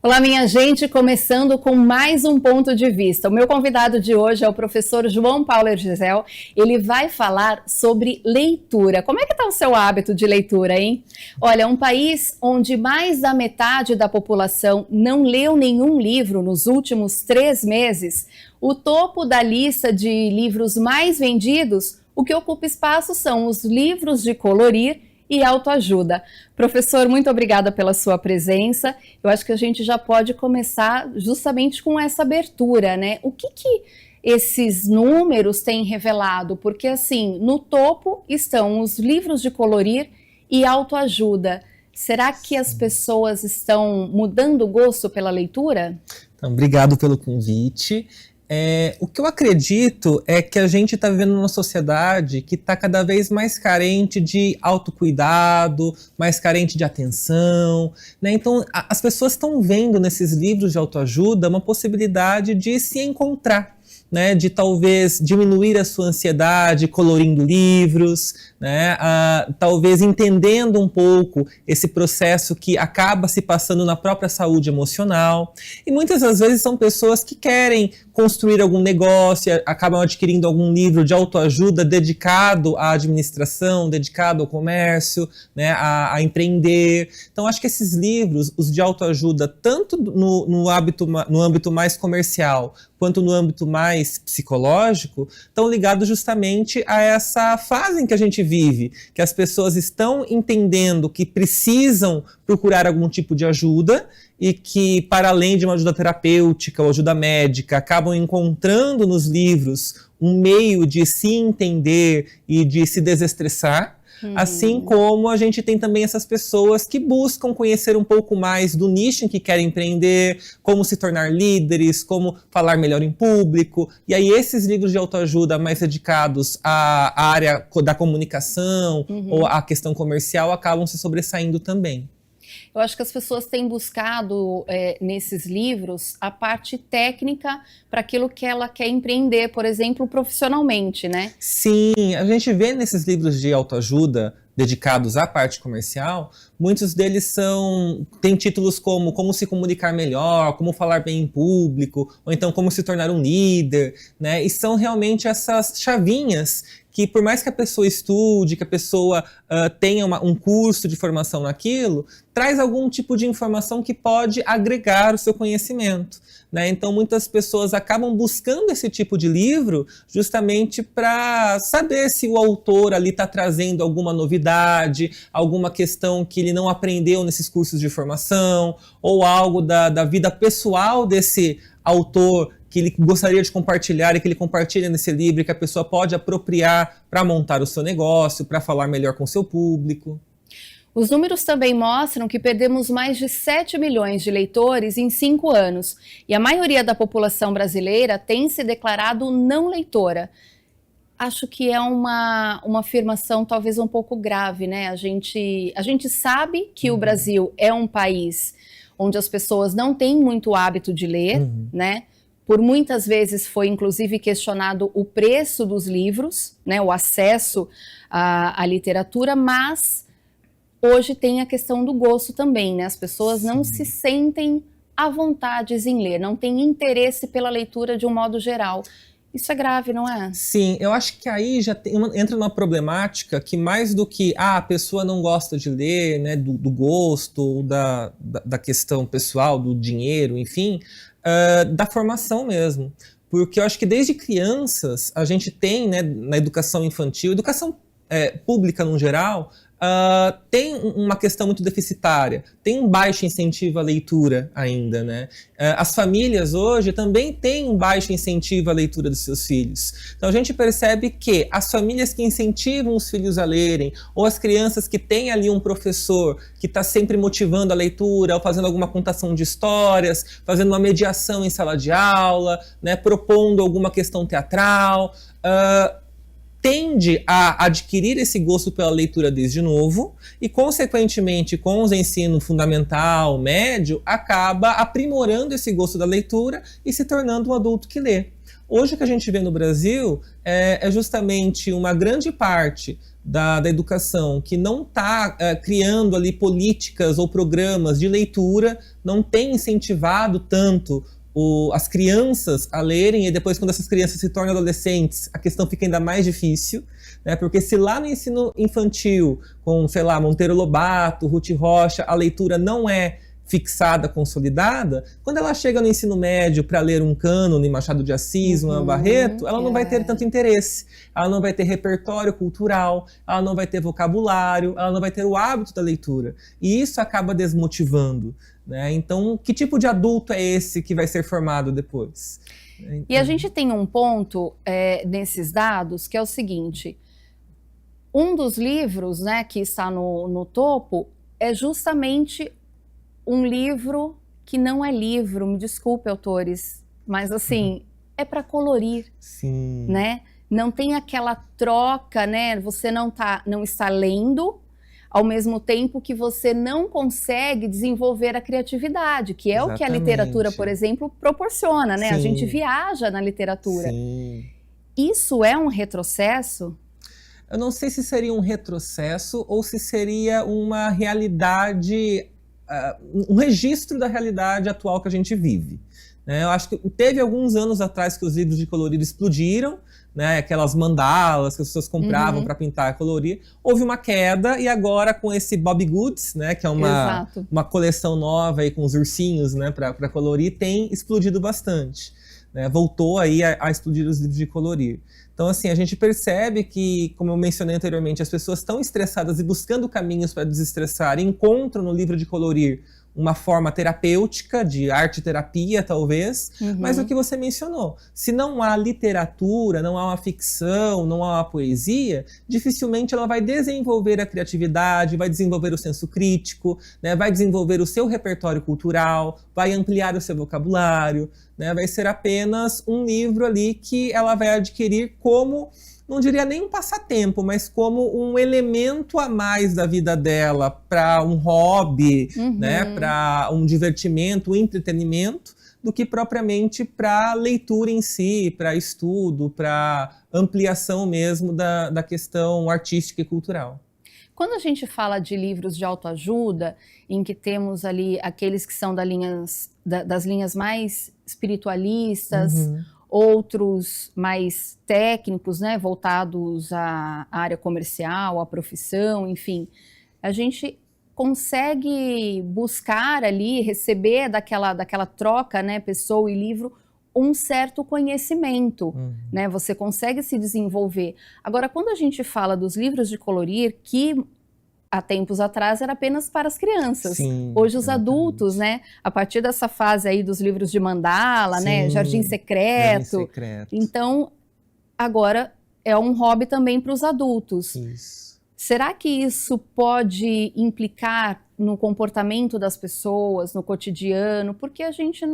Olá, minha gente, começando com mais um ponto de vista. O meu convidado de hoje é o professor João Paulo Ergisel. Ele vai falar sobre leitura. Como é que está o seu hábito de leitura, hein? Olha, um país onde mais da metade da população não leu nenhum livro nos últimos 3 meses, o topo da lista de livros mais vendidos, o que ocupa espaço são os livros de colorir e autoajuda. Professor, muito obrigada pela sua presença. Eu acho que a gente já pode começar justamente com essa abertura, né? O que esses números têm revelado? Porque, assim, no topo estão os livros de colorir e autoajuda. Será que as pessoas estão mudando o gosto pela leitura? Então, obrigado pelo convite. O que eu acredito é que a gente está vivendo numa sociedade que está cada vez mais carente de autocuidado, mais carente de atenção, né? Então, as pessoas estão vendo nesses livros de autoajuda uma possibilidade de se encontrar, né, de talvez diminuir a sua ansiedade colorindo livros, né, talvez entendendo um pouco esse processo que acaba se passando na própria saúde emocional. E muitas das vezes são pessoas que querem construir algum negócio, acabam adquirindo algum livro de autoajuda dedicado à administração, dedicado ao comércio, né, a empreender. Então acho que esses livros, os de autoajuda, tanto no âmbito mais comercial, quanto no âmbito mais psicológico, estão ligados justamente a essa fase em que a gente vive, que as pessoas estão entendendo que precisam procurar algum tipo de ajuda e que, para além de uma ajuda terapêutica ou ajuda médica, acabam encontrando nos livros um meio de se entender e de se desestressar. Assim como a gente tem também essas pessoas que buscam conhecer um pouco mais do nicho em que querem empreender, como se tornar líderes, como falar melhor em público. E aí esses livros de autoajuda mais dedicados à área da comunicação ou à questão comercial acabam se sobressaindo também. Eu acho que as pessoas têm buscado nesses livros a parte técnica para aquilo que ela quer empreender, por exemplo, profissionalmente, né? Sim, a gente vê nesses livros de autoajuda dedicados à parte comercial, muitos deles têm títulos como Como se comunicar melhor, Como falar bem em público, ou então Como se tornar um líder, né? E são realmente essas chavinhas que, por mais que a pessoa estude, que a pessoa tenha um curso de formação naquilo, traz algum tipo de informação que pode agregar o seu conhecimento, né? Então muitas pessoas acabam buscando esse tipo de livro justamente para saber se o autor ali está trazendo alguma novidade, alguma questão que ele não aprendeu nesses cursos de formação, ou algo da vida pessoal desse autor que ele gostaria de compartilhar e que ele compartilha nesse livro e que a pessoa pode apropriar para montar o seu negócio, para falar melhor com o seu público. Os números também mostram que perdemos mais de 7 milhões de leitores em 5 anos e a maioria da população brasileira tem se declarado não leitora. Acho que é uma afirmação talvez um pouco grave, né? A gente sabe que o Brasil é um país onde as pessoas não têm muito hábito de ler, né? Por muitas vezes foi inclusive questionado o preço dos livros, né? O acesso à literatura, mas hoje tem a questão do gosto também, né? As pessoas não se sentem à vontade em ler, não têm interesse pela leitura de um modo geral. Isso é grave, não é? Sim, eu acho que aí já entra numa problemática que mais do que a pessoa não gosta de ler, né, do gosto, da questão pessoal, do dinheiro, enfim, da formação mesmo. Porque eu acho que desde crianças a gente tem, né, na educação infantil, educação pública no geral, tem uma questão muito deficitária, tem um baixo incentivo à leitura ainda, né? As famílias hoje também têm um baixo incentivo à leitura dos seus filhos. Então a gente percebe que as famílias que incentivam os filhos a lerem, ou as crianças que têm ali um professor que está sempre motivando a leitura, ou fazendo alguma contação de histórias, fazendo uma mediação em sala de aula, né, propondo alguma questão teatral, tende a adquirir esse gosto pela leitura desde novo e, consequentemente, com o ensino fundamental, médio, acaba aprimorando esse gosto da leitura e se tornando um adulto que lê. Hoje o que a gente vê no Brasil é justamente uma grande parte da educação que não está criando ali políticas ou programas de leitura, não tem incentivado tanto as crianças a lerem, e depois quando essas crianças se tornam adolescentes, a questão fica ainda mais difícil, né? Porque se lá no ensino infantil, com, sei lá, Monteiro Lobato, Ruth Rocha, a leitura não é fixada, consolidada, quando ela chega no ensino médio para ler um cânone, Machado de Assis, um Barreto, ela não vai ter tanto interesse, ela não vai ter repertório cultural, ela não vai ter vocabulário, ela não vai ter o hábito da leitura. E isso acaba desmotivando, né? Então, que tipo de adulto é esse que vai ser formado depois? Então... E a gente tem um ponto nesses dados que é o seguinte, um dos livros, né, que está no topo é justamente um livro que não é livro, me desculpe, autores, mas assim, é para colorir, Sim. Né? Não tem aquela troca, né? Você não está lendo, ao mesmo tempo que você não consegue desenvolver a criatividade, que é Exatamente. O que a literatura, por exemplo, proporciona, né? Sim. A gente viaja na literatura. Sim. Isso é um retrocesso? Eu não sei se seria um retrocesso ou se seria uma realidade... um registro da realidade atual que a gente vive. Né? Eu acho que teve alguns anos atrás que os livros de colorir explodiram, né? Aquelas mandalas que as pessoas compravam para pintar e colorir. Houve uma queda e agora com esse Bobbie Goods, né? Que é uma coleção nova aí com os ursinhos, né? para colorir, tem explodido bastante. Né? Voltou aí a explodir os livros de colorir. Então, assim, a gente percebe que, como eu mencionei anteriormente, as pessoas estão estressadas e buscando caminhos para desestressar, e encontram no livro de colorir uma forma terapêutica, de arte-terapia, talvez, mas o que você mencionou, se não há literatura, não há uma ficção, não há uma poesia, dificilmente ela vai desenvolver a criatividade, vai desenvolver o senso crítico, né, vai desenvolver o seu repertório cultural, vai ampliar o seu vocabulário, né, vai ser apenas um livro ali que ela vai adquirir como... não diria nem um passatempo, mas como um elemento a mais da vida dela, para um hobby, né, para um divertimento, um entretenimento, do que propriamente para leitura em si, para estudo, para ampliação mesmo da questão artística e cultural. Quando a gente fala de livros de autoajuda, em que temos ali aqueles que são das linhas mais espiritualistas, outros mais técnicos, né, voltados à área comercial, à profissão, enfim, a gente consegue buscar ali, receber daquela troca, né, pessoa e livro, um certo conhecimento, né, você consegue se desenvolver. Agora, quando a gente fala dos livros de colorir, que há tempos atrás era apenas para as crianças. Sim, hoje os adultos, né, a partir dessa fase aí dos livros de mandala, sim, né, Jardim Secreto. Então, agora é um hobby também para os adultos. Isso. Será que isso pode implicar no comportamento das pessoas, no cotidiano? Porque a gente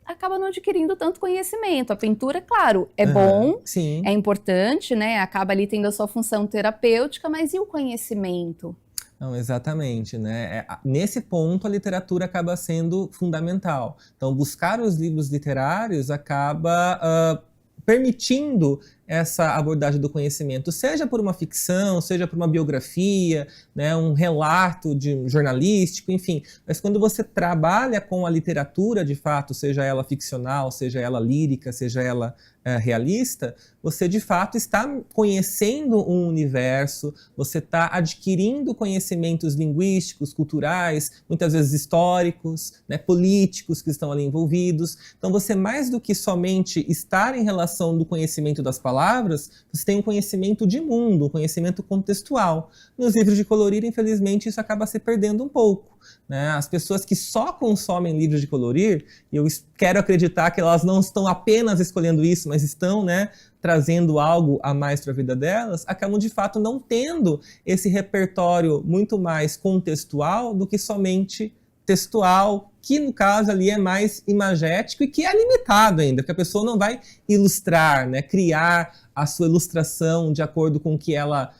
acaba não adquirindo tanto conhecimento. A pintura, claro, é bom, sim, é importante, né? Acaba ali tendo a sua função terapêutica, mas e o conhecimento? Não, exatamente, né? Nesse ponto, a literatura acaba sendo fundamental. Então, buscar os livros literários acaba permitindo essa abordagem do conhecimento, seja por uma ficção, seja por uma biografia, né, um relato jornalístico, enfim. Mas quando você trabalha com a literatura, de fato, seja ela ficcional, seja ela lírica, seja ela realista, você de fato está conhecendo um universo, você está adquirindo conhecimentos linguísticos, culturais, muitas vezes históricos, né, políticos que estão ali envolvidos. Então você, mais do que somente estar em relação do conhecimento das palavras, você tem um conhecimento de mundo, um conhecimento contextual. Nos livros de colorir, infelizmente, isso acaba se perdendo um pouco. Né? As pessoas que só consomem livros de colorir, e eu quero acreditar que elas não estão apenas escolhendo isso, mas estão, né, trazendo algo a mais para a vida delas, acabam de fato não tendo esse repertório muito mais contextual do que somente textual, que no caso ali é mais imagético e que é limitado ainda, porque a pessoa não vai ilustrar, né, criar a sua ilustração de acordo com o que ela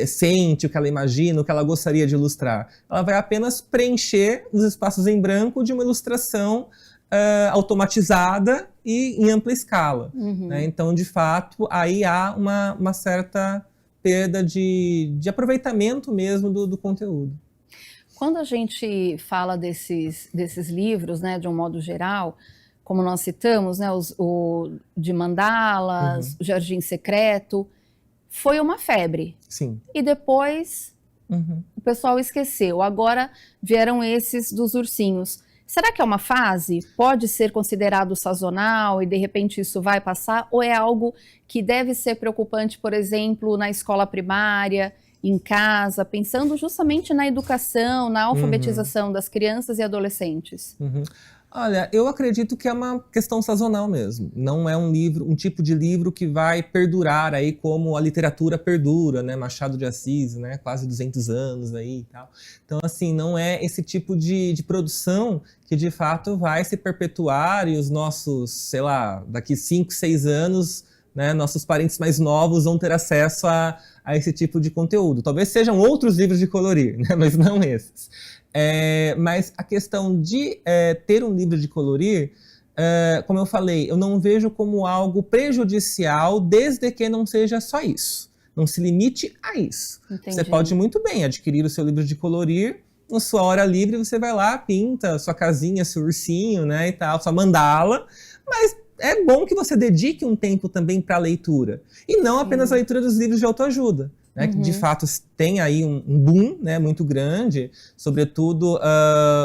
sente, o que ela imagina, o que ela gostaria de ilustrar. Ela vai apenas preencher os espaços em branco de uma ilustração automatizada e em ampla escala. Né? Então, de fato, aí há uma certa perda de aproveitamento mesmo do conteúdo. Quando a gente fala desses livros, né, de um modo geral, como nós citamos, né, o de mandalas, o Jardim Secreto, foi uma febre. Sim. E depois o pessoal esqueceu. Agora vieram esses dos ursinhos. Será que é uma fase? Pode ser considerado sazonal e de repente isso vai passar? Ou é algo que deve ser preocupante, por exemplo, na escola primária, em casa, pensando justamente na educação, na alfabetização das crianças e adolescentes? Olha, eu acredito que é uma questão sazonal mesmo. Não é um tipo de livro que vai perdurar aí como a literatura perdura, né? Machado de Assis, né? Quase 200 anos aí e tal. Então, assim, não é esse tipo de produção que de fato vai se perpetuar e os nossos, sei lá, daqui 5, 6 anos, né? Nossos parentes mais novos vão ter acesso a esse tipo de conteúdo. Talvez sejam outros livros de colorir, né? Mas não esses. Mas a questão de ter um livro de colorir, como eu falei, eu não vejo como algo prejudicial desde que não seja só isso. Não se limite a isso. Entendi. Você pode muito bem adquirir o seu livro de colorir, na sua hora livre você vai lá, pinta sua casinha, seu ursinho, né, e tal, sua mandala, mas é bom que você dedique um tempo também para a leitura. E não apenas a leitura dos livros de autoajuda. Né, que de fato tem aí um boom, né, muito grande, sobretudo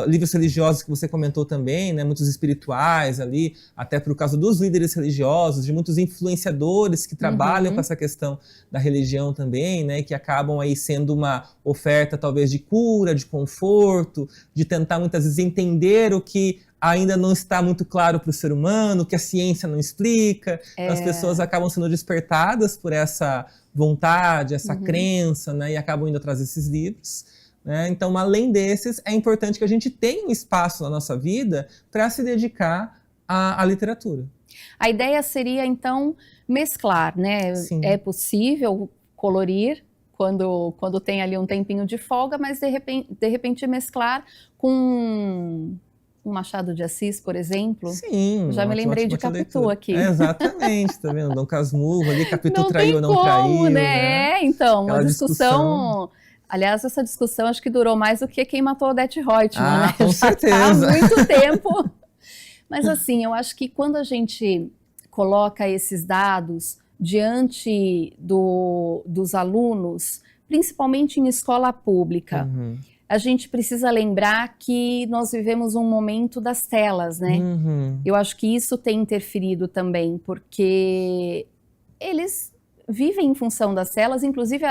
livros religiosos que você comentou também, né, muitos espirituais ali, até por causa dos líderes religiosos, de muitos influenciadores que trabalham com essa questão da religião também, né, que acabam aí sendo uma oferta talvez de cura, de conforto, de tentar muitas vezes entender o que ainda não está muito claro para o ser humano, que a ciência não explica. Então, as pessoas acabam sendo despertadas por essa vontade, essa crença, né, e acabam indo atrás desses livros. Né? Então, além desses, é importante que a gente tenha um espaço na nossa vida para se dedicar à literatura. A ideia seria, então, mesclar, né? Sim. É possível colorir quando tem ali um tempinho de folga, mas de repente mesclar com um Machado de Assis, por exemplo. Sim. Já me lembrei de Capitu aqui. Exatamente, tá vendo? Dom Casmurro ali, Capitu traiu ou não como, traiu, né? Então, aquela uma discussão... Aliás, essa discussão acho que durou mais do que Quem Matou Odete Roitman, né? Com certeza. Há muito tempo. Mas assim, eu acho que quando a gente coloca esses dados diante dos alunos, principalmente em escola pública, a gente precisa lembrar que nós vivemos um momento das telas, né? Eu acho que isso tem interferido também, porque eles vivem em função das telas, inclusive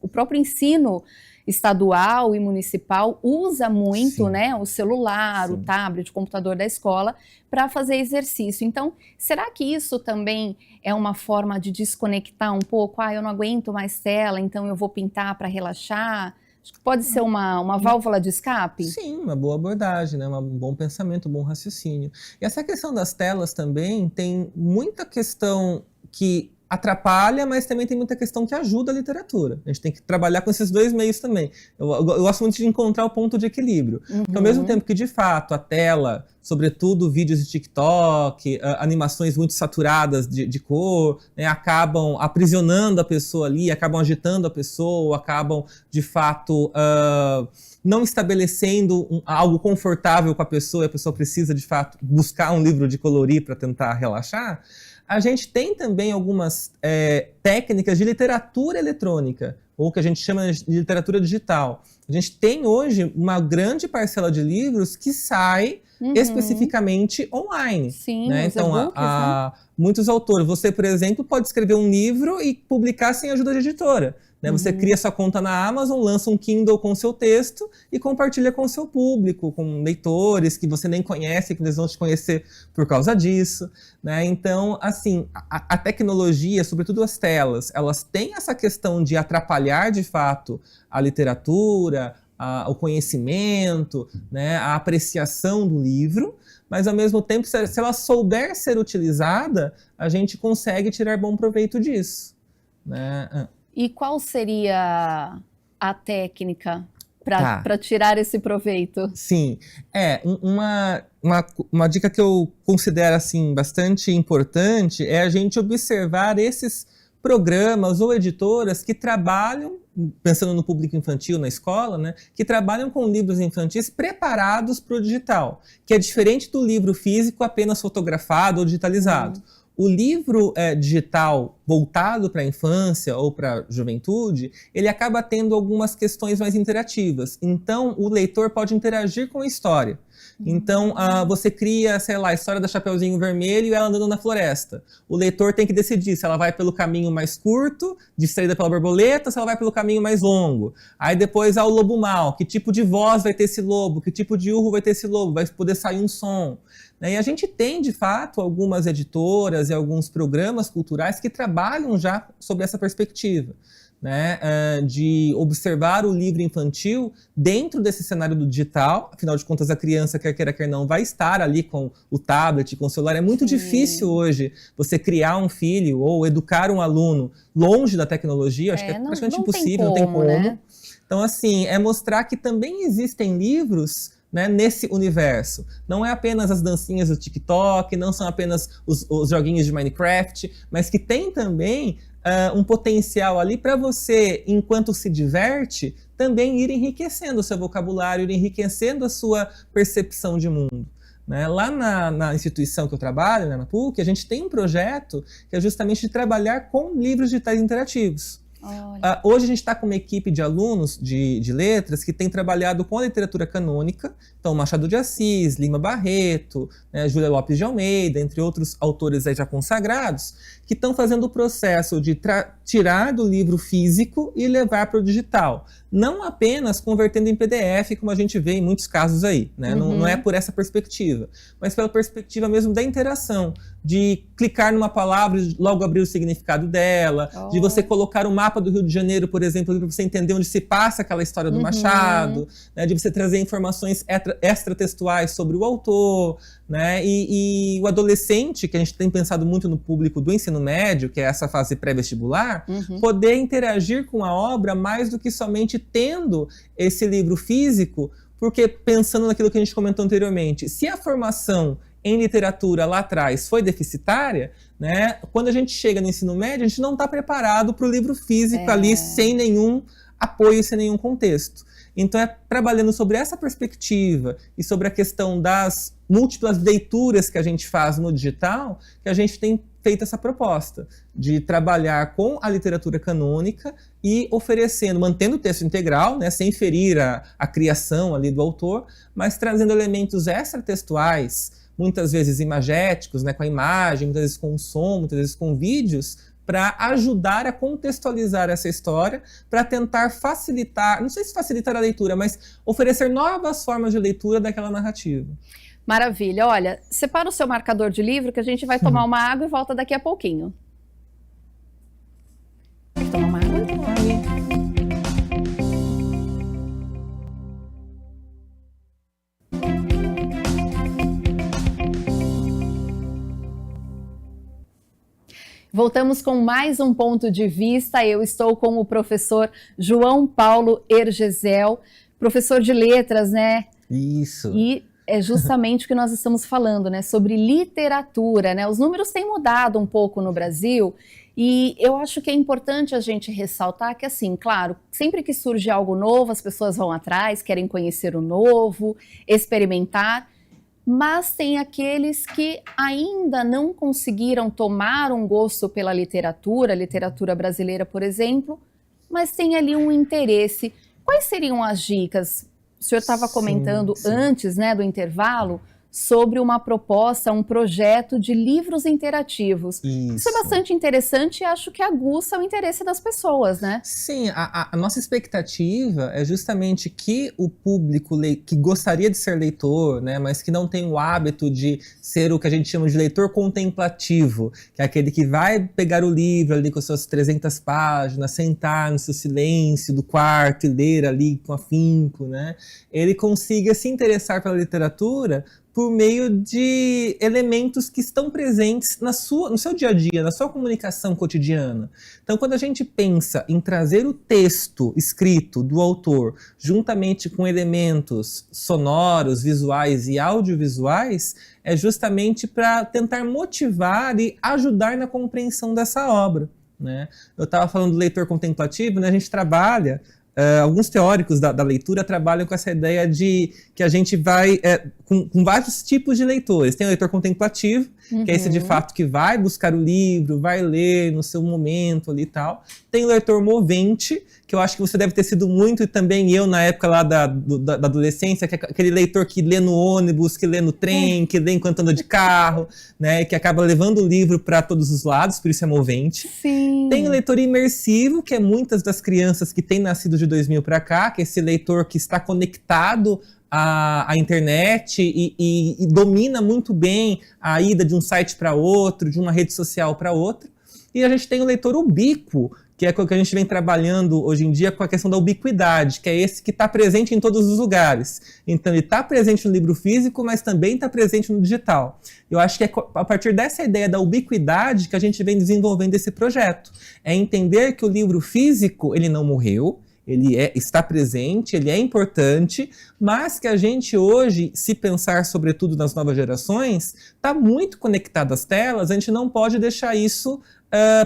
o próprio ensino estadual e municipal usa muito, né, o celular, o tablet, o computador da escola para fazer exercício. Então, será que isso também é uma forma de desconectar um pouco? Eu não aguento mais tela, então eu vou pintar para relaxar? Acho que pode ser uma válvula de escape? Sim, uma boa abordagem, né? Um bom pensamento, um bom raciocínio. E essa questão das telas também tem muita questão que atrapalha, mas também tem muita questão que ajuda a literatura. A gente tem que trabalhar com esses dois meios também. Eu gosto muito de encontrar o ponto de equilíbrio. Porque ao mesmo tempo que, de fato, a tela, sobretudo vídeos de TikTok, animações muito saturadas de cor, né, acabam aprisionando a pessoa ali, acabam agitando a pessoa, acabam, de fato, não estabelecendo algo confortável com a pessoa, e a pessoa precisa, de fato, buscar um livro de colorir para tentar relaxar. A gente tem também algumas técnicas de literatura eletrônica, ou que a gente chama de literatura digital. A gente tem hoje uma grande parcela de livros que sai especificamente online. Sim, né? Então, muitos autores, você, por exemplo, pode escrever um livro e publicar sem ajuda de editora. Né? Você cria sua conta na Amazon, lança um Kindle com o seu texto e compartilha com o seu público, com leitores que você nem conhece, que eles vão te conhecer por causa disso. Né? Então, assim, a tecnologia, sobretudo as telas, elas têm essa questão de atrapalhar, de fato, a literatura, o conhecimento, né? A apreciação do livro, mas, ao mesmo tempo, se ela souber ser utilizada, a gente consegue tirar bom proveito disso. Né? E qual seria a técnica para tirar esse proveito? Sim, uma dica que eu considero assim bastante importante é a gente observar esses programas ou editoras que trabalham, pensando no público infantil na escola, né, que trabalham com livros infantis preparados para o digital, que é diferente do livro físico apenas fotografado ou digitalizado. O livro digital voltado para a infância ou para a juventude, ele acaba tendo algumas questões mais interativas. Então, o leitor pode interagir com a história. Então, você cria, sei lá, a história da Chapeuzinho Vermelho e ela andando na floresta. O leitor tem que decidir se ela vai pelo caminho mais curto, distraída pela borboleta, ou se ela vai pelo caminho mais longo. Aí depois há o lobo mau. Que tipo de voz vai ter esse lobo? Que tipo de urro vai ter esse lobo? Vai poder sair um som. E a gente tem, de fato, algumas editoras e alguns programas culturais que trabalham já sobre essa perspectiva, né, de observar o livro infantil dentro desse cenário do digital. Afinal de contas, a criança, quer queira, quer não, vai estar ali com o tablet, com o celular. É muito difícil hoje você criar um filho ou educar um aluno longe da tecnologia. Acho que é praticamente impossível, não tem como. Né? Então, assim, é mostrar que também existem livros, né, nesse universo. Não é apenas as dancinhas do TikTok, não são apenas os joguinhos de Minecraft, mas que tem também um potencial ali para você, enquanto se diverte, também ir enriquecendo o seu vocabulário, ir enriquecendo a sua percepção de mundo. Né? Lá na instituição que eu trabalho, né, na PUC, a gente tem um projeto que é justamente de trabalhar com livros digitais interativos. Hoje a gente está com uma equipe de alunos de letras que tem trabalhado com a literatura canônica, então Machado de Assis, Lima Barreto, né, Júlia Lopes de Almeida, entre outros autores aí já consagrados, que estão fazendo o processo de tirar do livro físico e levar para o digital. Não apenas convertendo em PDF, como a gente vê em muitos casos aí, né? Não é por essa perspectiva, mas pela perspectiva mesmo da interação, de clicar numa palavra e logo abrir o significado dela, de você colocar o mapa do Rio de Janeiro, por exemplo, para você entender onde se passa aquela história do Machado, né? De você trazer informações extratextuais sobre o autor, né? E o adolescente, que a gente tem pensado muito no público do ensino médio, que é essa fase pré-vestibular, poder interagir com a obra mais do que somente tendo esse livro físico, porque pensando naquilo que a gente comentou anteriormente, se a formação em literatura lá atrás foi deficitária, né, quando a gente chega no ensino médio, a gente não está preparado para o livro físico ali sem nenhum apoio, sem nenhum contexto. Então é trabalhando sobre essa perspectiva e sobre a questão das múltiplas leituras que a gente faz no digital que a gente tem feito essa proposta de trabalhar com a literatura canônica e oferecendo, mantendo o texto integral, né, sem ferir a criação ali do autor, mas trazendo elementos extratextuais, muitas vezes imagéticos, né, com a imagem, muitas vezes com o som, muitas vezes com vídeos, para ajudar a contextualizar essa história, para tentar facilitar, não sei se facilitar a leitura, mas oferecer novas formas de leitura daquela narrativa. Maravilha. Olha, separa o seu marcador de livro que a gente vai tomar uma água e volta daqui a pouquinho. Quer tomar uma água? Voltamos com mais um ponto de vista. Eu estou com o professor João Paulo Hergesel, professor de letras, né? Isso. E é justamente o que nós estamos falando, né? Sobre literatura, né? Os números têm mudado um pouco no Brasil e eu acho que é importante a gente ressaltar que, assim, claro, sempre que surge algo novo, as pessoas vão atrás, querem conhecer o novo, experimentar. Mas tem aqueles que ainda não conseguiram tomar um gosto pela literatura brasileira, por exemplo, mas tem ali um interesse. Quais seriam as dicas? O senhor estava comentando antes, né, do intervalo, sobre uma proposta, um projeto de livros interativos. Isso é bastante interessante e acho que aguça o interesse das pessoas, né? Sim, a nossa expectativa é justamente que o público que gostaria de ser leitor, né, mas que não tem o hábito de ser o que a gente chama de leitor contemplativo, que é aquele que vai pegar o livro ali com suas 300 páginas, sentar no seu silêncio do quarto e ler ali com afinco, né? Ele consiga se interessar pela literatura por meio de elementos que estão presentes no seu dia a dia, na sua comunicação cotidiana. Então, quando a gente pensa em trazer o texto escrito do autor juntamente com elementos sonoros, visuais e audiovisuais, é justamente para tentar motivar e ajudar na compreensão dessa obra, né? Eu estava falando do leitor contemplativo, né? A gente trabalha... alguns teóricos da leitura trabalham com essa ideia de que a gente vai com vários tipos de leitores. Tem o leitor contemplativo, que é esse de fato que vai buscar o livro, vai ler no seu momento ali e tal. Tem o leitor movente, que eu acho que você deve ter sido muito, e também eu na época lá da adolescência, que é aquele leitor que lê no ônibus, que lê no trem, que lê enquanto anda de carro, né, que acaba levando o livro para todos os lados, por isso é movente. Sim. Tem o leitor imersivo, que é muitas das crianças que têm nascido de 2000 para cá, que é esse leitor que está conectado à internet e domina muito bem a ida de um site para outro, de uma rede social para outra. E a gente tem o leitor ubíquo, que é o que a gente vem trabalhando hoje em dia com a questão da ubiquidade, que é esse que está presente em todos os lugares. Então ele está presente no livro físico, mas também está presente no digital. Eu acho que é a partir dessa ideia da ubiquidade que a gente vem desenvolvendo esse projeto. É entender que o livro físico, ele não morreu, ele está presente, ele é importante, mas que a gente hoje, se pensar sobretudo nas novas gerações, está muito conectado às telas, a gente não pode deixar isso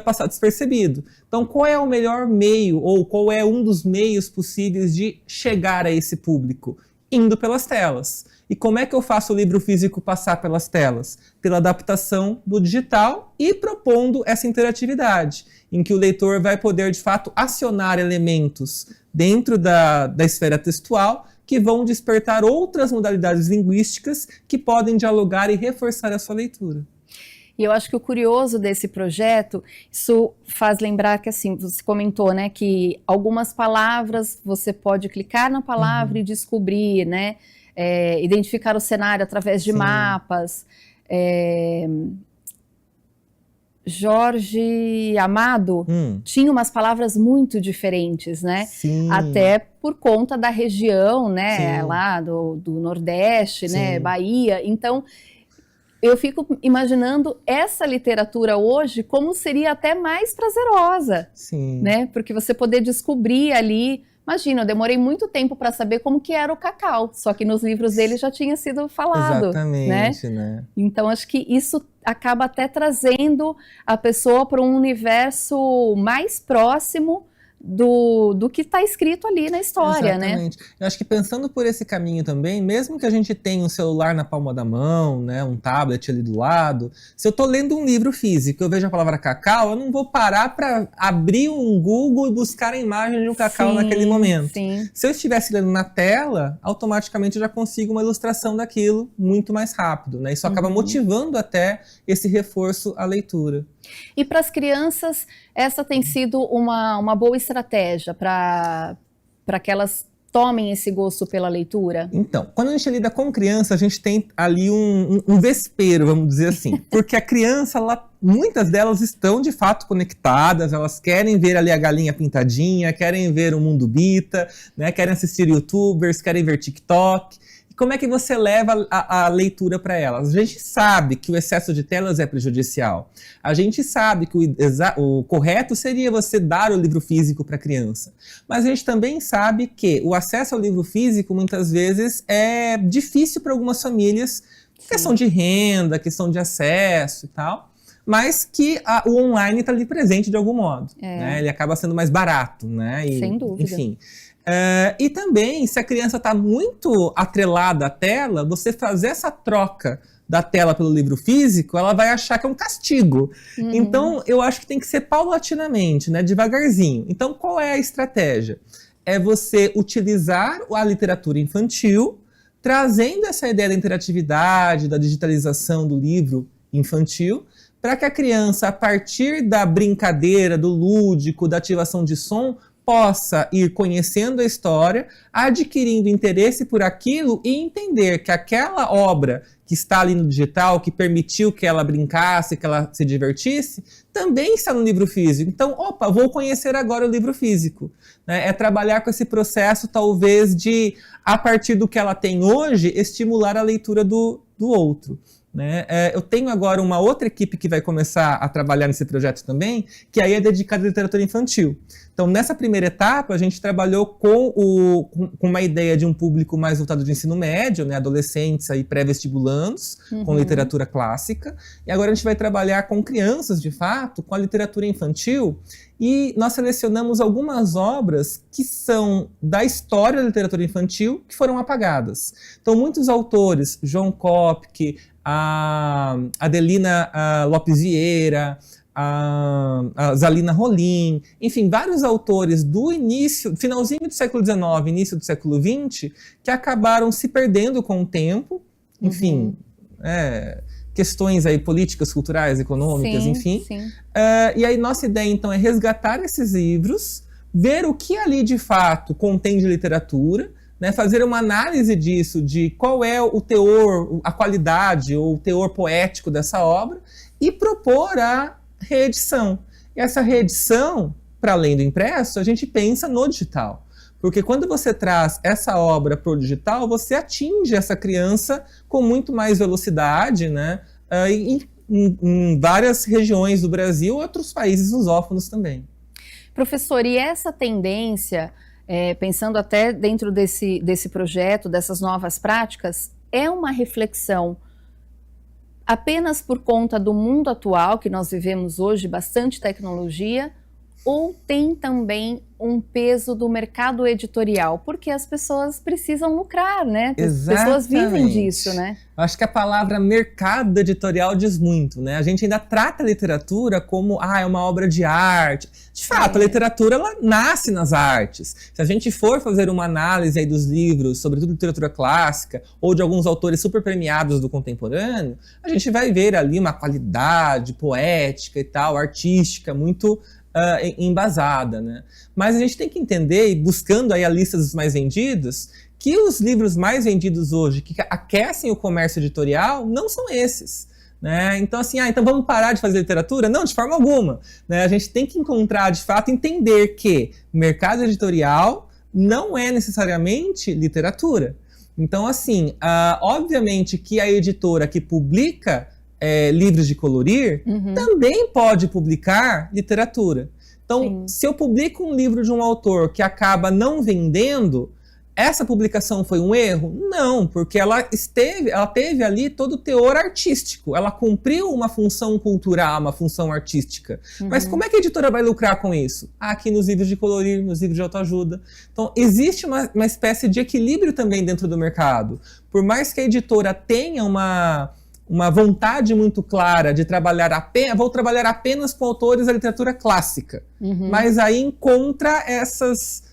passar despercebido. Então, qual é o melhor meio, ou qual é um dos meios possíveis de chegar a esse público? Indo pelas telas. E como é que eu faço o livro físico passar pelas telas? Pela adaptação do digital e propondo essa interatividade, em que o leitor vai poder, de fato, acionar elementos dentro da esfera textual que vão despertar outras modalidades linguísticas que podem dialogar e reforçar a sua leitura. E eu acho que o curioso desse projeto, isso faz lembrar que, assim, você comentou, né, que algumas palavras você pode clicar na palavra e descobrir, né, identificar o cenário através de mapas. Jorge Amado tinha umas palavras muito diferentes, né? Sim. Até por conta da região, né, lá do Nordeste, né, Bahia. Então, eu fico imaginando essa literatura hoje como seria até mais prazerosa, né? Porque você poder descobrir ali... Imagina, eu demorei muito tempo para saber como que era o cacau, só que nos livros dele já tinha sido falado. Exatamente, né? Então, acho que isso acaba até trazendo a pessoa para um universo mais próximo do que está escrito ali na história, Exatamente. Né? Eu acho que pensando por esse caminho também, mesmo que a gente tenha um celular na palma da mão, né, um tablet ali do lado, se eu estou lendo um livro físico, eu vejo a palavra cacau, eu não vou parar para abrir um Google e buscar a imagem de um cacau naquele momento. Se eu estivesse lendo na tela, automaticamente eu já consigo uma ilustração daquilo muito mais rápido, né? Isso acaba motivando até esse reforço à leitura. E para as crianças, essa tem sido uma boa estratégia para que elas tomem esse gosto pela leitura? Então, quando a gente lida com criança, a gente tem ali um vespeiro, vamos dizer assim. Porque a criança, muitas delas estão de fato conectadas, elas querem ver ali a galinha pintadinha, querem ver o Mundo Bita, né, querem assistir youtubers, querem ver TikTok. Como é que você leva a leitura para elas? A gente sabe que o excesso de telas é prejudicial. A gente sabe que o correto seria você dar o livro físico para a criança. Mas a gente também sabe que o acesso ao livro físico muitas vezes é difícil para algumas famílias, questão de renda, questão de acesso e tal. Mas que o online está ali presente de algum modo. Né? Ele acaba sendo mais barato, né? Sem dúvida. Enfim. E também, se a criança está muito atrelada à tela, você fazer essa troca da tela pelo livro físico, ela vai achar que é um castigo. Então, eu acho que tem que ser paulatinamente, né, devagarzinho. Então, qual é a estratégia? É você utilizar a literatura infantil, trazendo essa ideia da interatividade, da digitalização do livro infantil, para que a criança, a partir da brincadeira, do lúdico, da ativação de som, possa ir conhecendo a história, adquirindo interesse por aquilo e entender que aquela obra que está ali no digital, que permitiu que ela brincasse, que ela se divertisse, também está no livro físico. Então, vou conhecer agora o livro físico. Né? É trabalhar com esse processo, talvez, de, a partir do que ela tem hoje, estimular a leitura do do outro. Né? Eu tenho agora uma outra equipe que vai começar a trabalhar nesse projeto também, que aí é dedicada à literatura infantil. Então, nessa primeira etapa, a gente trabalhou com uma ideia de um público mais voltado de ensino médio, né? Adolescentes aí pré-vestibulandos, com literatura clássica. E agora a gente vai trabalhar com crianças, de fato, com a literatura infantil. E nós selecionamos algumas obras que são da história da literatura infantil que foram apagadas. Então, muitos autores, João Kopke, a Adelina Lopes Vieira, a Zalina Rolim, enfim, vários autores do início, finalzinho do século XIX, início do século XX, que acabaram se perdendo com o tempo, enfim, questões aí políticas, culturais, econômicas, sim, enfim. Sim. E aí nossa ideia, então, é resgatar esses livros, ver o que ali de fato contém de literatura, né, fazer uma análise disso, de qual é o teor, a qualidade ou o teor poético dessa obra e propor a reedição. E essa reedição, para além do impresso, a gente pensa no digital. Porque quando você traz essa obra para o digital, você atinge essa criança com muito mais velocidade, né, em várias regiões do Brasil e outros países lusófonos também. Professor, e essa tendência... pensando até dentro desse projeto, dessas novas práticas, é uma reflexão apenas por conta do mundo atual que nós vivemos hoje, bastante tecnologia, ou tem também um peso do mercado editorial? Porque as pessoas precisam lucrar, né? As pessoas vivem disso, né? Acho que a palavra mercado editorial diz muito, né? A gente ainda trata a literatura como, é uma obra de arte. De fato, a literatura, ela nasce nas artes. Se a gente for fazer uma análise aí dos livros, sobretudo literatura clássica, ou de alguns autores super premiados do contemporâneo, a gente vai ver ali uma qualidade poética e tal, artística, muito embasada, né? Mas a gente tem que entender, e buscando aí a lista dos mais vendidos, que os livros mais vendidos hoje, que aquecem o comércio editorial, não são esses. Né? Então, assim, então vamos parar de fazer literatura? Não, de forma alguma. Né? A gente tem que encontrar, de fato, entender que o mercado editorial não é necessariamente literatura. Então, assim, obviamente que a editora que publica livros de colorir, também pode publicar literatura. Então, se eu publico um livro de um autor que acaba não vendendo, essa publicação foi um erro? Não, porque ela teve ali todo o teor artístico, ela cumpriu uma função cultural, uma função artística. Mas como é que a editora vai lucrar com isso? Aqui nos livros de colorir, nos livros de autoajuda. Então, existe uma espécie de equilíbrio também dentro do mercado. Por mais que a editora tenha uma vontade muito clara de trabalhar vou trabalhar apenas com autores da literatura clássica. Mas aí encontra esses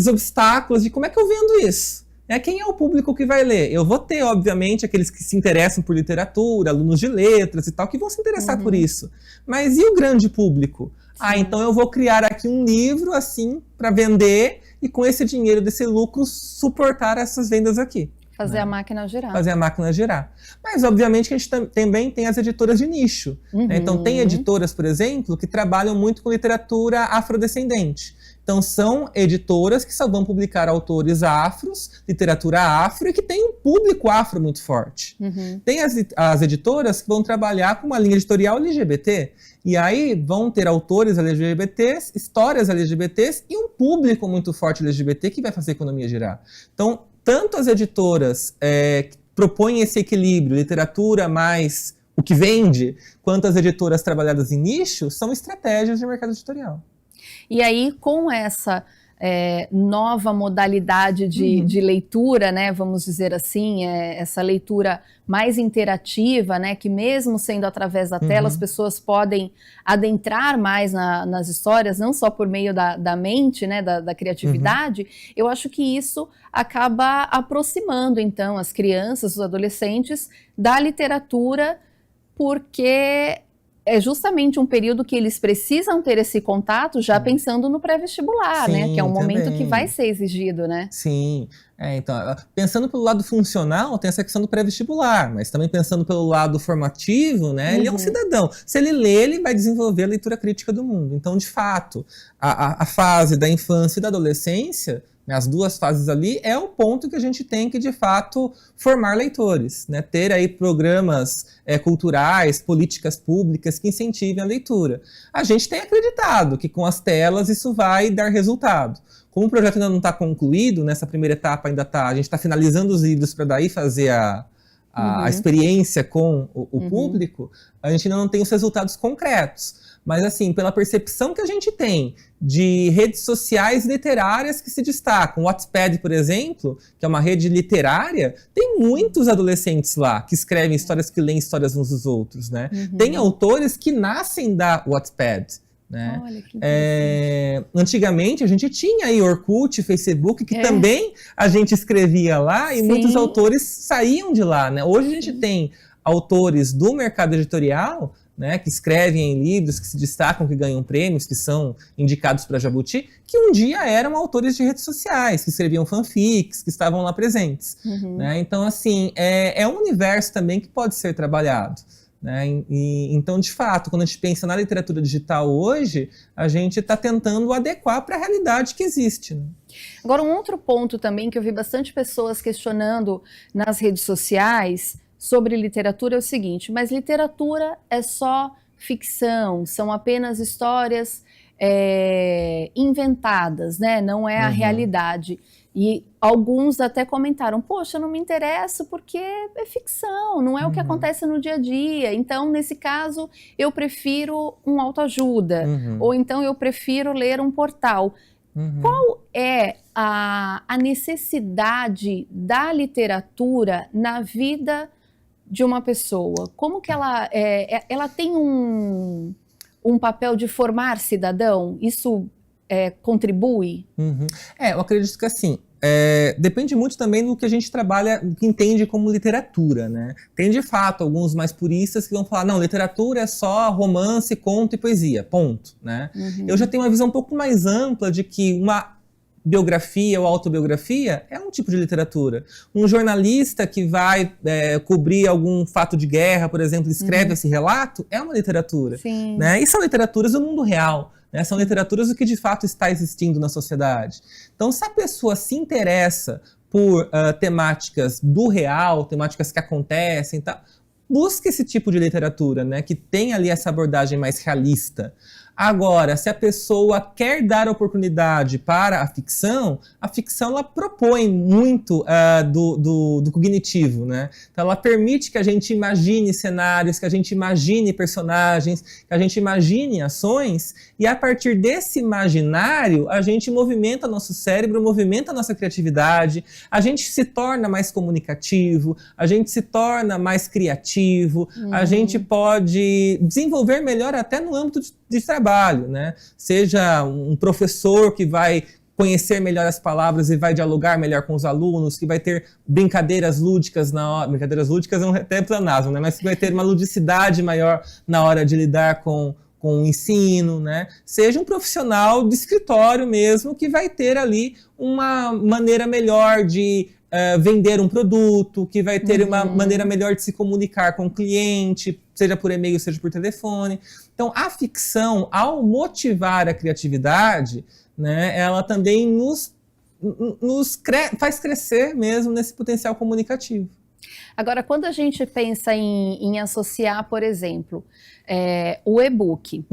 obstáculos de como é que eu vendo isso? Quem é o público que vai ler? Eu vou ter, obviamente, aqueles que se interessam por literatura, alunos de letras e tal, que vão se interessar por isso. Mas e o grande público? Então eu vou criar aqui um livro, assim, para vender e com esse dinheiro, desse lucro, suportar essas vendas aqui. Fazer a máquina girar. Fazer a máquina girar. Mas, obviamente, que a gente também tem as editoras de nicho. Né? Então, tem editoras, por exemplo, que trabalham muito com literatura afrodescendente. Então, são editoras que só vão publicar autores afros, literatura afro, e que tem um público afro muito forte. Tem as editoras que vão trabalhar com uma linha editorial LGBT. E aí vão ter autores LGBTs, histórias LGBTs e um público muito forte LGBT que vai fazer a economia girar. Então, tanto as editoras que propõem esse equilíbrio, literatura mais o que vende, quanto as editoras trabalhadas em nicho, são estratégias de mercado editorial. E aí, com essa nova modalidade de leitura, né, vamos dizer assim, essa leitura mais interativa, né, que mesmo sendo através da tela, as pessoas podem adentrar mais nas histórias, não só por meio da mente, né, da criatividade, eu acho que isso acaba aproximando, então, as crianças, os adolescentes da literatura, porque é justamente um período que eles precisam ter esse contato já pensando no pré-vestibular, né? Que é um momento que vai ser exigido, né? Sim. Então, pensando pelo lado funcional, tem essa questão do pré-vestibular, mas também pensando pelo lado formativo, né? Ele é um cidadão. Se ele lê, ele vai desenvolver a leitura crítica do mundo. Então, de fato, a fase da infância e da adolescência As duas fases ali é o ponto que a gente tem que, de fato, formar leitores, né? Ter aí programas culturais, políticas públicas que incentivem a leitura. A gente tem acreditado que com as telas isso vai dar resultado. Como o projeto ainda não está concluído, nessa primeira etapa a gente está finalizando os livros para daí fazer a experiência com o público, a gente ainda não tem os resultados concretos. Mas, assim, pela percepção que a gente tem de redes sociais literárias que se destacam, o Wattpad, por exemplo, que é uma rede literária, tem muitos adolescentes lá que escrevem histórias, que leem histórias uns dos outros, né? Tem autores que nascem da Wattpad, né? Olha, que interessante. Antigamente a gente tinha aí Orkut, Facebook, que também a gente escrevia lá e muitos autores saíam de lá, né? Hoje a gente tem autores do mercado editorial, né, que escrevem em livros, que se destacam, que ganham prêmios, que são indicados para Jabuti, que um dia eram autores de redes sociais, que escreviam fanfics, que estavam lá presentes. Né? Então, assim, é um universo também que pode ser trabalhado. Né? Então, de fato, quando a gente pensa na literatura digital hoje, a gente está tentando adequar para a realidade que existe. Né? Agora, um outro ponto também que eu vi bastante pessoas questionando nas redes sociais sobre literatura é o seguinte: mas literatura é só ficção, são apenas histórias inventadas, né? Não é a realidade. E alguns até comentaram, poxa, eu não me interesso porque é ficção, não é o que acontece no dia a dia. Então, nesse caso, eu prefiro um autoajuda, ou então eu prefiro ler um portal. Qual é a necessidade da literatura na vida de uma pessoa? Como que ela tem um papel de formar cidadão? Isso contribui? Eu acredito que assim, depende muito também do que a gente trabalha, do que entende como literatura, né? Tem de fato alguns mais puristas que vão falar, não, literatura é só romance, conto e poesia, ponto, né? Eu já tenho uma visão um pouco mais ampla de que uma biografia ou autobiografia é um tipo de literatura. Um jornalista que vai cobrir algum fato de guerra, por exemplo, escreve esse relato, é uma literatura. Sim. Né? E são literaturas do mundo real. Né? São literaturas do que de fato está existindo na sociedade. Então, se a pessoa se interessa por temáticas do real, temáticas que acontecem, tá? Busque esse tipo de literatura, né? Que tem ali essa abordagem mais realista. Agora, se a pessoa quer dar oportunidade para a ficção ela propõe muito do cognitivo, né? Então, ela permite que a gente imagine cenários, que a gente imagine personagens, que a gente imagine ações, e a partir desse imaginário, a gente movimenta nosso cérebro, movimenta nossa criatividade, a gente se torna mais comunicativo, a gente se torna mais criativo, a gente pode desenvolver melhor até no âmbito de trabalho, né? Seja um professor que vai conhecer melhor as palavras e vai dialogar melhor com os alunos, que vai ter brincadeiras lúdicas na hora. Brincadeiras lúdicas é até planasmo, né? Mas que vai ter uma ludicidade maior na hora de lidar com o ensino, né? Seja um profissional de escritório mesmo, que vai ter ali uma maneira melhor de vender um produto, que vai ter uma maneira melhor de se comunicar com o cliente, seja por e-mail, seja por telefone. Então, a ficção, ao motivar a criatividade, né, ela também faz crescer mesmo nesse potencial comunicativo. Agora, quando a gente pensa em associar, por exemplo, o e-book,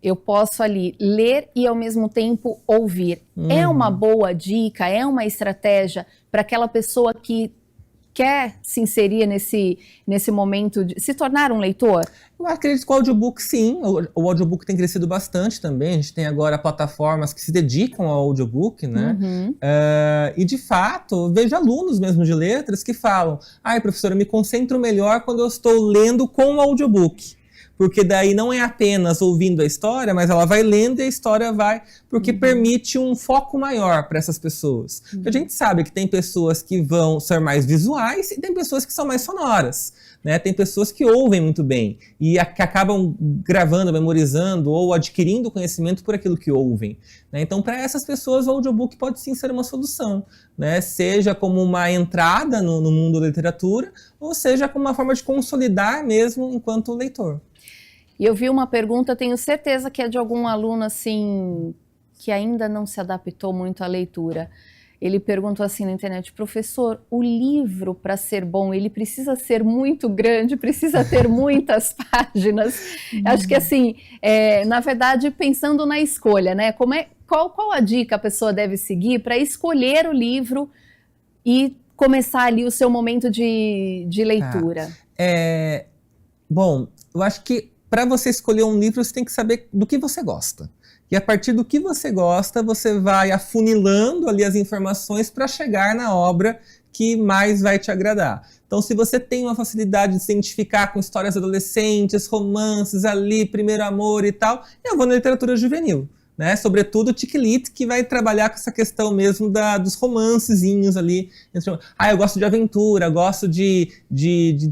eu posso ali ler e ao mesmo tempo ouvir. É uma boa dica, é uma estratégia para aquela pessoa que quer se inserir nesse momento de se tornar um leitor? Eu acredito que o audiobook, sim. O audiobook tem crescido bastante também. A gente tem agora plataformas que se dedicam ao audiobook, né? E, de fato, vejo alunos mesmo de letras que falam: ai, professora, eu me concentro melhor quando eu estou lendo com o audiobook. Porque daí não é apenas ouvindo a história, mas ela vai lendo e a história vai, porque permite um foco maior para essas pessoas. Porque a gente sabe que tem pessoas que vão ser mais visuais e tem pessoas que são mais sonoras. Né? Tem pessoas que ouvem muito bem e que acabam gravando, memorizando ou adquirindo conhecimento por aquilo que ouvem. Né? Então, para essas pessoas, o audiobook pode sim ser uma solução. Né? Seja como uma entrada no mundo da literatura, ou seja como uma forma de consolidar mesmo enquanto leitor. E eu vi uma pergunta, tenho certeza que é de algum aluno assim que ainda não se adaptou muito à leitura. Ele perguntou assim na internet: professor, o livro, para ser bom, ele precisa ser muito grande, precisa ter muitas páginas? Acho que assim, na verdade, pensando na escolha, né? Qual a dica a pessoa deve seguir para escolher o livro e começar ali o seu momento de leitura? Bom, eu acho que para você escolher um livro, você tem que saber do que você gosta. E a partir do que você gosta, você vai afunilando ali as informações para chegar na obra que mais vai te agradar. Então, se você tem uma facilidade de se identificar com histórias adolescentes, romances ali, primeiro amor e tal, eu vou na literatura juvenil. Né? Sobretudo o Tiquilite, que vai trabalhar com essa questão mesmo dos romancezinhos ali. Eu gosto de aventura, gosto de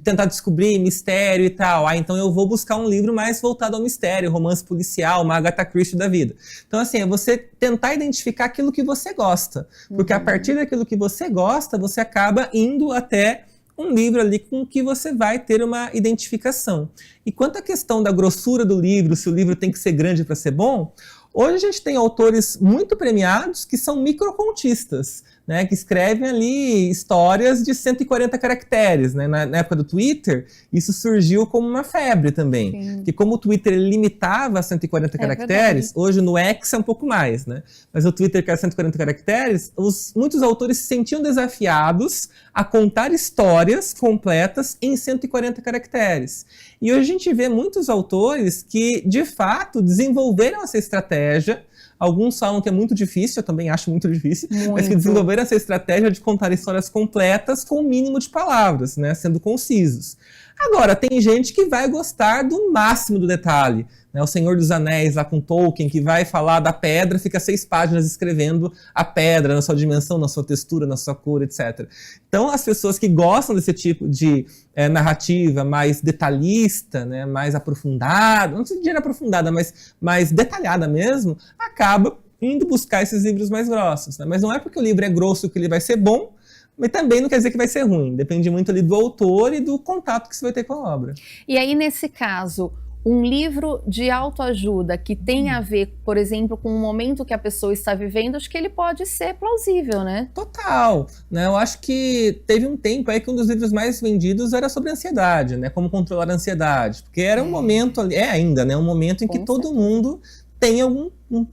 tentar descobrir mistério e tal. Então eu vou buscar um livro mais voltado ao mistério, romance policial, uma Agatha Christie da vida. Então assim, é você tentar identificar aquilo que você gosta. Porque a partir daquilo que você gosta, você acaba indo até um livro ali com que você vai ter uma identificação. E quanto à questão da grossura do livro, se o livro tem que ser grande para ser bom, hoje a gente tem autores muito premiados que são microcontistas, né, que escrevem ali histórias de 140 caracteres. Né? Na época do Twitter, isso surgiu como uma febre também. Sim. Porque como o Twitter limitava a 140 caracteres, hoje no X é um pouco mais, né? Mas o Twitter, que era 140 caracteres, muitos autores se sentiam desafiados a contar histórias completas em 140 caracteres. E hoje a gente vê muitos autores que, de fato, desenvolveram essa estratégia. Alguns falam que é muito difícil, eu também acho muito difícil, mas que desenvolveram essa estratégia de contar histórias completas com o mínimo de palavras, né, sendo concisos. Agora, tem gente que vai gostar do máximo do detalhe, né? O Senhor dos Anéis, lá com Tolkien, que vai falar da pedra, fica 6 páginas escrevendo a pedra, na sua dimensão, na sua textura, na sua cor, etc. Então, as pessoas que gostam desse tipo de narrativa mais detalhista, né, mais aprofundada, não sei dizer aprofundada, mas mais detalhada mesmo, acaba indo buscar esses livros mais grossos. Né? Mas não é porque o livro é grosso que ele vai ser bom, mas também não quer dizer que vai ser ruim. Depende muito ali do autor e do contato que você vai ter com a obra. E aí, nesse caso, um livro de autoajuda que tem a ver, por exemplo, com o momento que a pessoa está vivendo, acho que ele pode ser plausível, né? Total. Né? Eu acho que teve um tempo aí que um dos livros mais vendidos era sobre ansiedade, né? Como controlar a ansiedade. Porque era um momento ali, ainda, né? Um momento em que todo mundo tem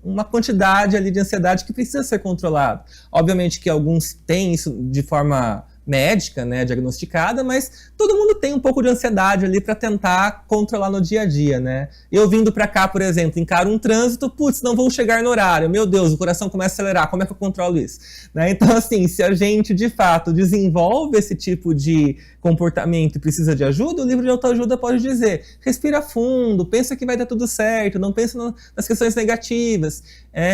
uma quantidade ali de ansiedade que precisa ser controlada. Obviamente que alguns têm isso de forma médica, né, diagnosticada, mas todo mundo tem um pouco de ansiedade ali para tentar controlar no dia a dia, né? Eu vindo para cá, por exemplo, encaro um trânsito, putz, não vou chegar no horário, meu Deus, o coração começa a acelerar, como é que eu controlo isso? Né? Então, assim, se a gente, de fato, desenvolve esse tipo de comportamento e precisa de ajuda, o livro de autoajuda pode dizer, respira fundo, pensa que vai dar tudo certo, não pensa nas questões negativas.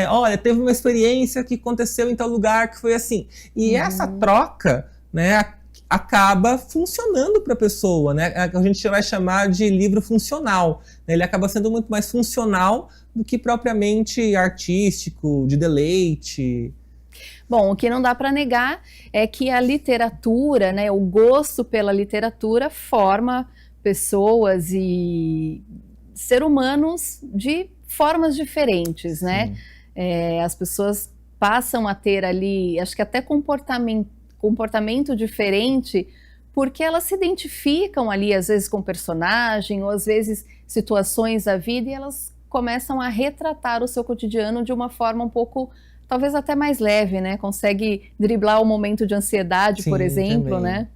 Olha, teve uma experiência que aconteceu em tal lugar que foi assim. E essa troca, né, acaba funcionando para a pessoa, né? A gente vai chamar de livro funcional. Né? Ele acaba sendo muito mais funcional do que propriamente artístico, de deleite. Bom, o que não dá para negar é que a literatura, né, o gosto pela literatura forma pessoas e seres humanos de formas diferentes, né? As pessoas passam a ter ali, acho que até comportamento diferente, porque elas se identificam ali, às vezes com o personagem, ou às vezes situações da vida, e elas começam a retratar o seu cotidiano de uma forma um pouco, talvez até mais leve, né? Consegue driblar o momento de ansiedade, por exemplo, também, né?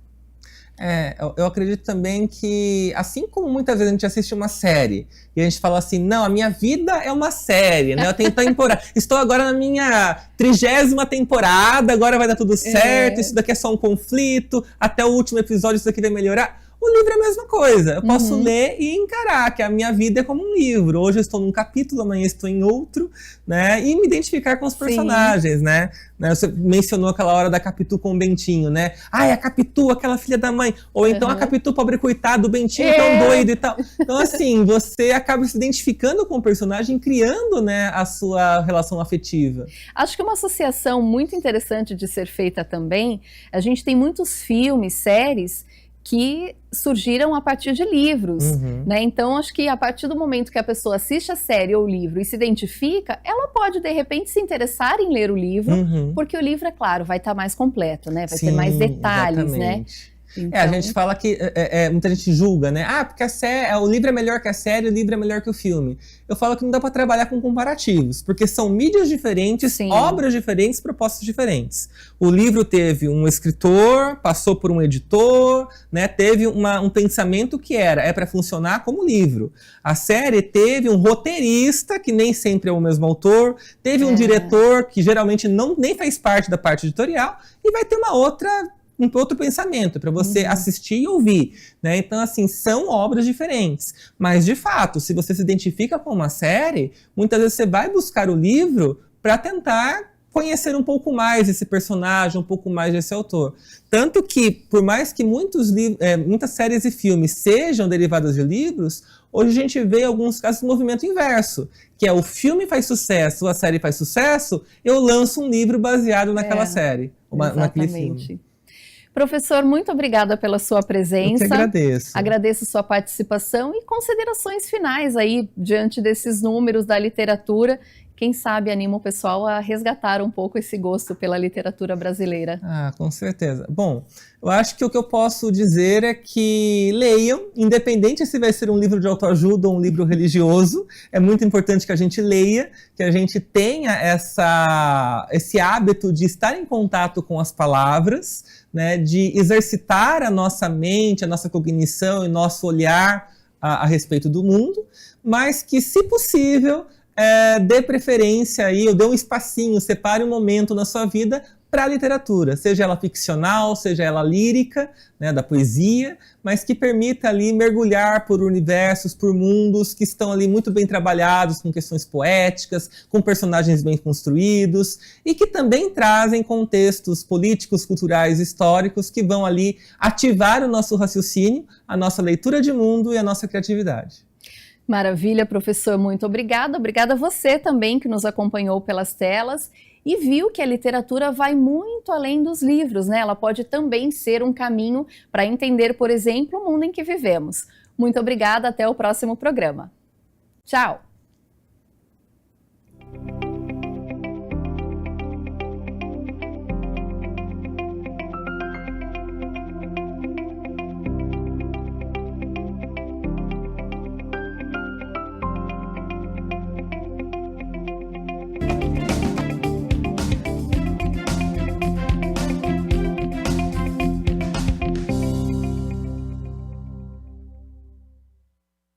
Eu acredito também que, assim como muitas vezes a gente assiste uma série e a gente fala assim, não, a minha vida é uma série, né? Eu tenho temporada, estou agora na minha 30ª temporada, agora vai dar tudo certo, isso daqui é só um conflito, até o último episódio isso daqui vai melhorar. O livro é a mesma coisa, eu posso ler e encarar que a minha vida é como um livro. Hoje eu estou num capítulo, amanhã estou em outro, né? E me identificar com os personagens, né? Você mencionou aquela hora da Capitu com o Bentinho, né? Ai, a Capitu, aquela filha da mãe. Ou então a Capitu, pobre coitado, o Bentinho tão doido e tal. Então, assim, você acaba se identificando com o personagem, criando, né, a sua relação afetiva. Acho que uma associação muito interessante de ser feita também, a gente tem muitos filmes, séries, que surgiram a partir de livros, né? Então, acho que a partir do momento que a pessoa assiste a série ou o livro e se identifica, ela pode, de repente, se interessar em ler o livro, porque o livro, é claro, vai estar mais completo, né? Vai ter mais detalhes, exatamente. né? Então... a gente fala que muita gente julga, né? Porque o livro é melhor que a série, o livro é melhor que o filme. Eu falo que não dá para trabalhar com comparativos, porque são mídias diferentes, obras diferentes, propostas diferentes. O livro teve um escritor, passou por um editor, né? Teve um pensamento que é para funcionar como livro. A série teve um roteirista, que nem sempre é o mesmo autor, teve um diretor, que geralmente nem faz parte da parte editorial, e vai ter um outro pensamento para você assistir e ouvir, né? Então, assim, são obras diferentes. Mas, de fato, se você se identifica com uma série, muitas vezes você vai buscar o livro para tentar conhecer um pouco mais esse personagem, um pouco mais desse autor. Tanto que, por mais que muitas séries e filmes sejam derivadas de livros, hoje a gente vê em alguns casos o movimento inverso, que é o filme faz sucesso, a série faz sucesso, eu lanço um livro baseado naquela série, naquele filme. Professor, muito obrigada pela sua presença. Eu que agradeço. Agradeço sua participação e considerações finais aí, diante desses números da literatura. Quem sabe anima o pessoal a resgatar um pouco esse gosto pela literatura brasileira. Com certeza. Bom, eu acho que o que eu posso dizer é que leiam, independente se vai ser um livro de autoajuda ou um livro religioso, é muito importante que a gente leia, que a gente tenha esse hábito de estar em contato com as palavras, né, de exercitar a nossa mente, a nossa cognição e nosso olhar a respeito do mundo, mas que, se possível, dê preferência aí, ou dê um espacinho, separe um momento na sua vida para a literatura, seja ela ficcional, seja ela lírica, né, da poesia, mas que permita ali mergulhar por universos, por mundos que estão ali muito bem trabalhados, com questões poéticas, com personagens bem construídos, e que também trazem contextos políticos, culturais, históricos, que vão ali ativar o nosso raciocínio, a nossa leitura de mundo e a nossa criatividade. Maravilha, professor, muito obrigada. Obrigada a você também que nos acompanhou pelas telas e viu que a literatura vai muito além dos livros, né? Ela pode também ser um caminho para entender, por exemplo, o mundo em que vivemos. Muito obrigada, até o próximo programa. Tchau!